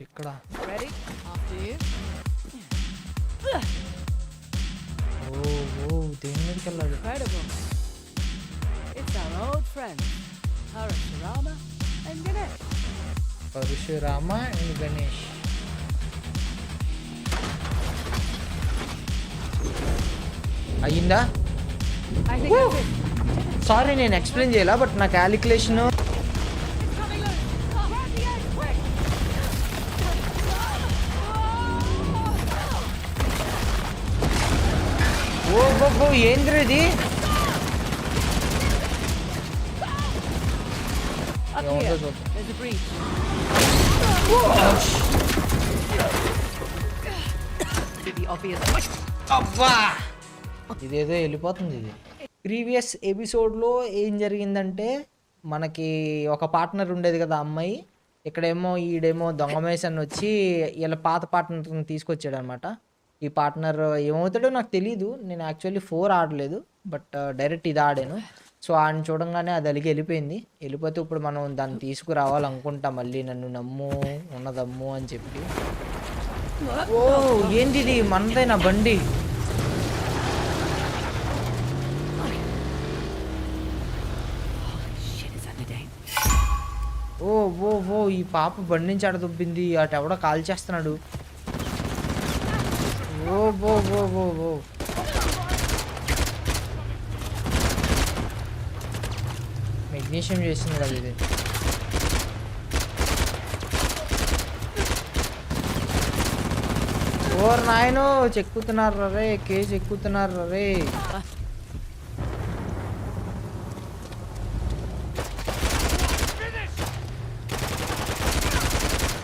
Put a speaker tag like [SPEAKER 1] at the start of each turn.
[SPEAKER 1] ఇక్కడ
[SPEAKER 2] Ready? After you.
[SPEAKER 1] ఓ ఓ దేని మీదకి వెళ్ళాడు?
[SPEAKER 2] Incredible. It's our old friends, Parashurama and Ganesh.
[SPEAKER 1] Parashurama and Ganesh. అయ్యిందా?
[SPEAKER 2] I think that's it.
[SPEAKER 1] Sorry నేను ఎక్స్ప్లెయిన్ చేయాలా, బట్ నా calculation
[SPEAKER 2] It's coming loose. Grab the edge, quick.
[SPEAKER 1] ఓ ఏంద్ర ఇది?
[SPEAKER 2] Up
[SPEAKER 1] Yeah,
[SPEAKER 2] here.
[SPEAKER 1] what is it?
[SPEAKER 2] There's a breach. The obvious.
[SPEAKER 1] అబ్బా ఇదేదో వెళ్ళిపోతుంది. ఇది ప్రీవియస్ ఎపిసోడ్లో ఏం జరిగిందంటే, మనకి ఒక పార్ట్నర్ ఉండేది కదా అమ్మాయి, ఇక్కడేమో ఈడేమో దొంగమేసన్ వచ్చి వీళ్ళ పాత పార్ట్నర్ని తీసుకొచ్చాడు అనమాట. ఈ పార్ట్నర్ ఏమవుతాడో నాకు తెలీదు, నేను యాక్చువల్లీ 4 ఆడలేదు, బట్ డైరెక్ట్ ఇది ఆడాను. సో ఆయన చూడంగానే అది అలిగి వెళ్ళిపోతే ఇప్పుడు మనం దాన్ని తీసుకురావాలనుకుంటా, మళ్ళీ నన్ను నమ్ము ఉన్నదమ్ము అని చెప్పి. ఓ ఏంది ఇది? మనదైనా బండి?
[SPEAKER 2] Shit, is that the day?
[SPEAKER 1] ఓ ఈ పాప బండి నుంచి ఆడ దుబ్బింది, అటు ఎవడో కాల్ చేస్తున్నాడు. ఓ మెగ్నీషియం చేసింది కదా ఇది. ఓర్ నాయనో, చెక్కుతున్నారు రే, కేసు ఎక్కుతున్నారు రే.